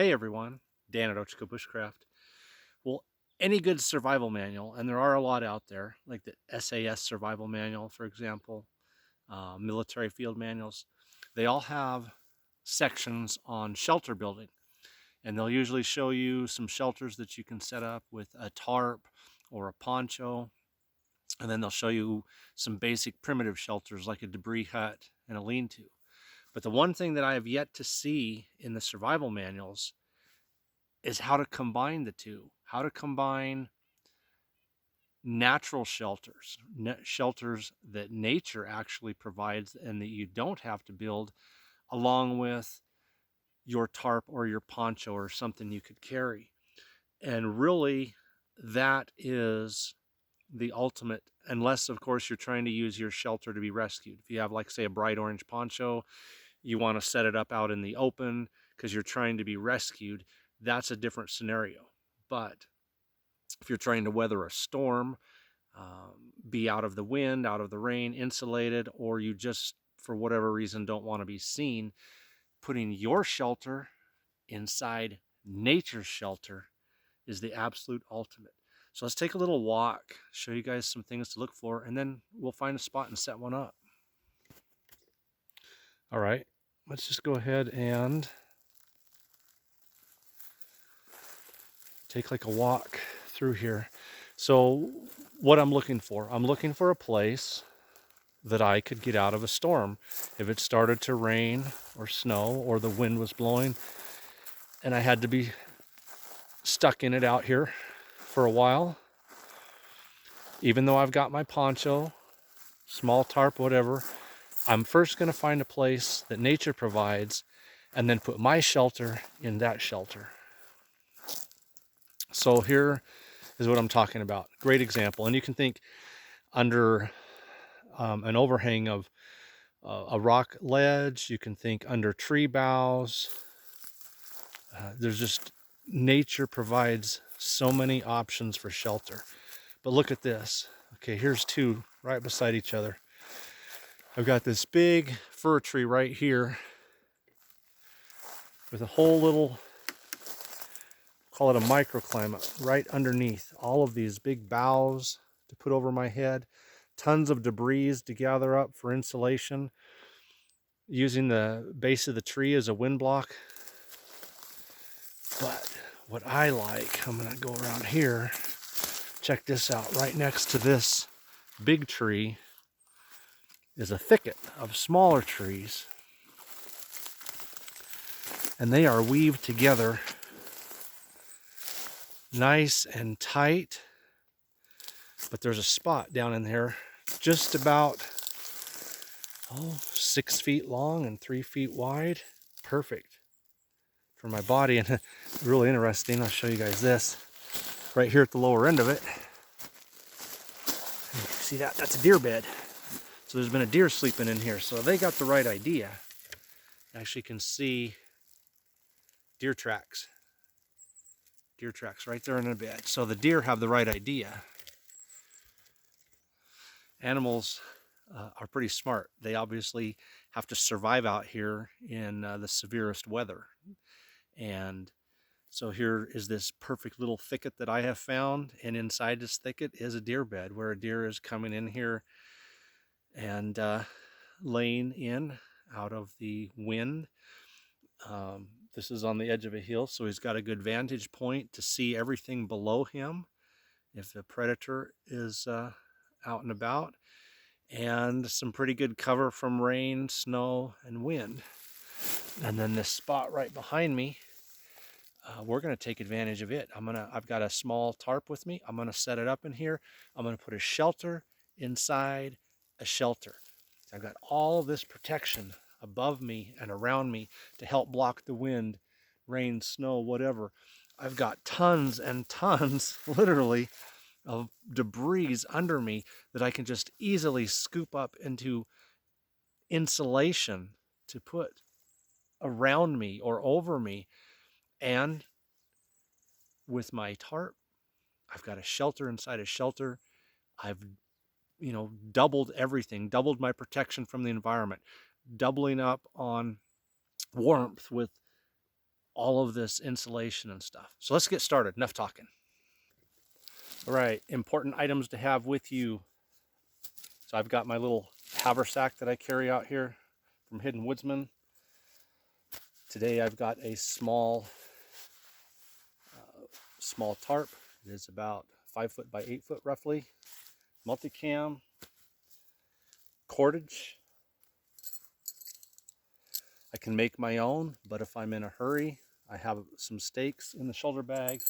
Hey everyone, Dan at Ochoco Bushcraft. Well, any good survival manual, and there are a lot out there, like the SAS survival manual, for example, military field manuals, they all have sections on shelter building. And they'll usually show you some shelters that you can set up with a tarp or a poncho. And then they'll show you some basic primitive shelters like a debris hut and a lean-to. But the one thing that I have yet to see in the survival manuals is how to combine the two, how to combine natural shelters, shelters that nature actually provides and that you don't have to build, along with your tarp or your poncho or something you could carry. And really, that is the ultimate, unless of course you're trying to use your shelter to be rescued. If you have, like, say, a bright orange poncho, you want to set it up out in the open because you're trying to be rescued, that's a different scenario. But if you're trying to weather a storm, be out of the wind, out of the rain, insulated, or you just, for whatever reason, don't want to be seen, putting your shelter inside nature's shelter is the absolute ultimate. So let's take a little walk, show you guys some things to look for, and then we'll find a spot and set one up. All right, let's just go ahead and take like a walk through here. So what I'm looking for a place that I could get out of a storm. If it started to rain or snow or the wind was blowing and I had to be stuck in it out here for a while, even though I've got my poncho, small tarp, whatever, I'm first going to find a place that nature provides and then put my shelter in that shelter. So here is what I'm talking about. Great example. And you can think under an overhang of a rock ledge. You can think under tree boughs. There's just, nature provides so many options for shelter. But look at this. Okay, here's two right beside each other. I've got this big fir tree right here with a whole little, call it a microclimate, right underneath all of these big boughs to put over my head. Tons of debris to gather up for insulation, using the base of the tree as a wind block. But what I like, I'm gonna go around here. Check this out. Right next to this big tree is a thicket of smaller trees. And they are weaved together nice and tight. But there's a spot down in there just about 6 feet long and 3 feet wide. Perfect for my body. And really interesting, I'll show you guys this right here at the lower end of it. See that? That's a deer bed. So there's been a deer sleeping in here. So they got the right idea. You actually can see deer tracks. Deer tracks right there in the bed. So the deer have the right idea. Animals are pretty smart. They obviously have to survive out here in the severest weather. And so here is this perfect little thicket that I have found, and inside this thicket is a deer bed where a deer is coming in here and laying in out of the wind. This is on the edge of a hill, so he's got a good vantage point to see everything below him if the predator is out and about, and some pretty good cover from rain, snow, and wind. And then this spot right behind me, we're going to take advantage of it. I've got a small tarp with me. I'm going to set it up in here. I'm going to put a shelter inside a shelter. So I've got all this protection above me and around me to help block the wind, rain, snow, whatever. I've got tons and tons, literally, of debris under me that I can just easily scoop up into insulation to put around me or over me. And with my tarp, I've got a shelter inside a shelter. I've, doubled everything, doubled my protection from the environment, doubling up on warmth with all of this insulation and stuff. So let's get started. Enough talking. All right, important items to have with you. So I've got my little haversack that I carry out here from Hidden Woodsman. Today I've got a small tarp. It is about 5 foot by 8 foot roughly. Multicam, cordage. I can make my own, but if I'm in a hurry, I have some stakes in the shoulder bag.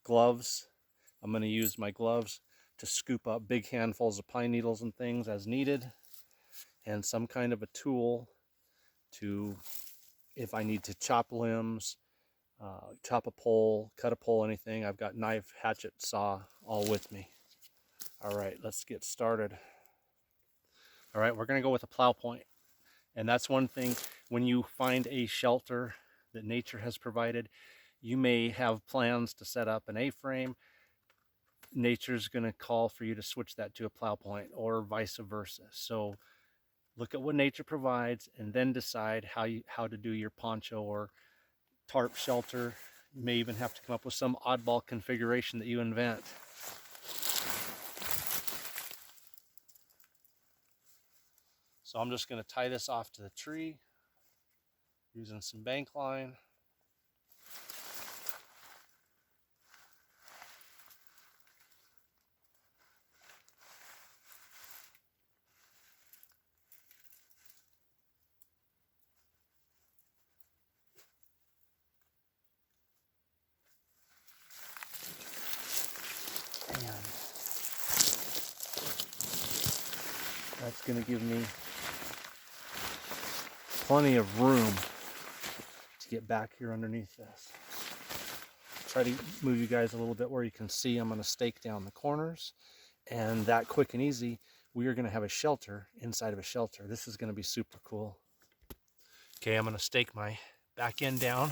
Gloves. I'm going to use my gloves to scoop up big handfuls of pine needles and things as needed. And some kind of a tool to, if I need to chop limbs, chop a pole, cut a pole, anything. I've got knife, hatchet, saw, all with me. All right, let's get started. All right, we're going to go with a plow point. And that's one thing, when you find a shelter that nature has provided, you may have plans to set up an A-frame. Nature's going to call for you to switch that to a plow point, or vice versa. So look at what nature provides and then decide how to do your poncho or tarp shelter. You may even have to come up with some oddball configuration that you invent. So I'm just going to tie this off to the tree using some bank line. And that's going to give me plenty of room to get back here underneath this. Try to move you guys a little bit where you can see. I'm going to stake down the corners, and that quick and easy, we are going to have a shelter inside of a shelter. This is going to be super cool. Okay, I'm going to stake my back end down.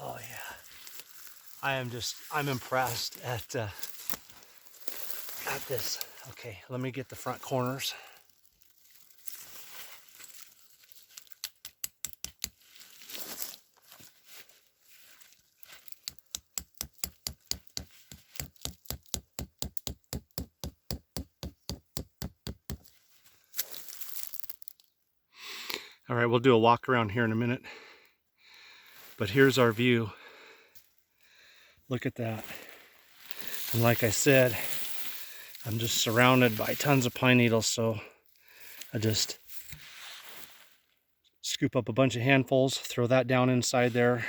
Oh yeah, I'm impressed at this. Okay, let me get the front corners. All right, we'll do a walk around here in a minute. But here's our view. Look at that. And like I said, I'm just surrounded by tons of pine needles, so I just scoop up a bunch of handfuls, throw that down inside there,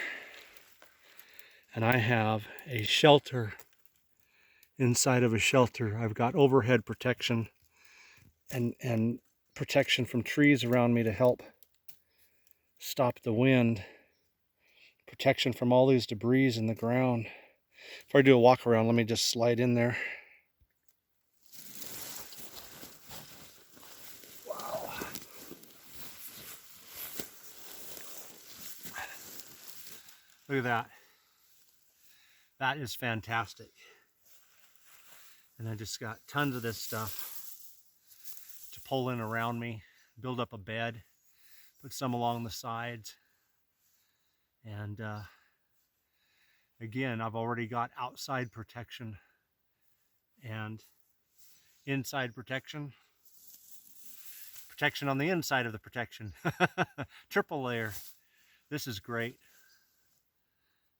and I have a shelter inside of a shelter. I've got overhead protection and protection from trees around me to help stop the wind, protection from all these debris in the ground. If I do a walk around, let me just slide in there. Wow. Look at that. That is fantastic. And I just got tons of this stuff to pull in around me, build up a bed, put some along the sides. And again, I've already got outside protection and inside protection. Protection on the inside of the protection. Triple layer. This is great.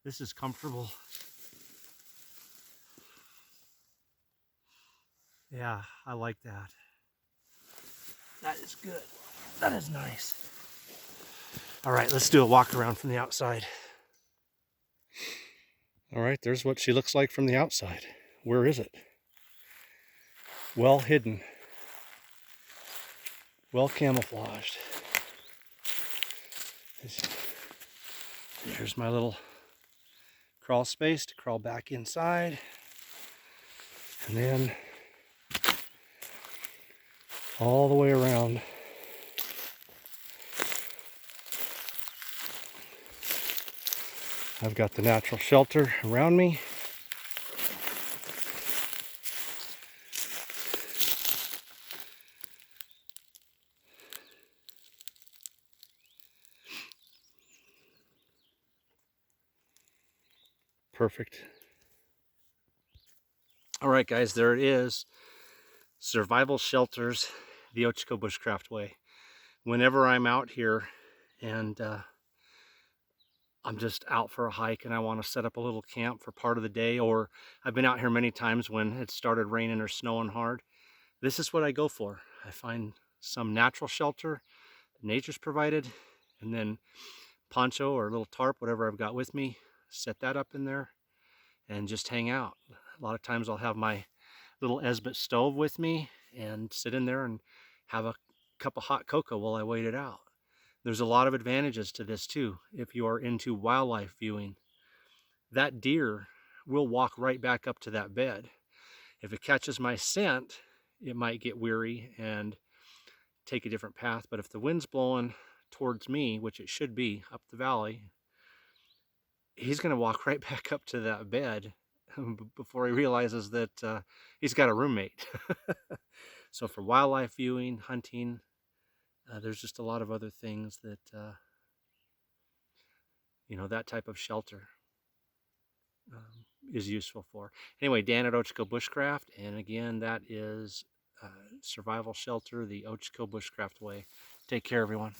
This is comfortable. Yeah, I like that. That is good. That is nice. All right, let's do a walk around from the outside. All right, there's what she looks like from the outside. Where is it? Well hidden. Well camouflaged. Here's my little crawl space to crawl back inside. And then all the way around. I've got the natural shelter around me. Perfect. All right, guys, there it is. Survival shelters, the Ochoco Bushcraft way. Whenever I'm out here and I'm just out for a hike and I want to set up a little camp for part of the day, or I've been out here many times when it started raining or snowing hard, this is what I go for. I find some natural shelter that nature's provided, and then poncho or a little tarp, whatever I've got with me, set that up in there and just hang out. A lot of times I'll have my little Esbit stove with me and sit in there and have a cup of hot cocoa while I wait it out. There's a lot of advantages to this too if you are into wildlife viewing. That deer will walk right back up to that bed. If it catches my scent, it might get weary and take a different path, but if the wind's blowing towards me, which it should be up the valley, he's going to walk right back up to that bed before he realizes that he's got a roommate. So for wildlife viewing, hunting, there's just a lot of other things that, you know, that type of shelter is useful for. Anyway, Dan at Ochoco Bushcraft, and again, that is survival shelter, the Ochoco Bushcraft way. Take care, everyone.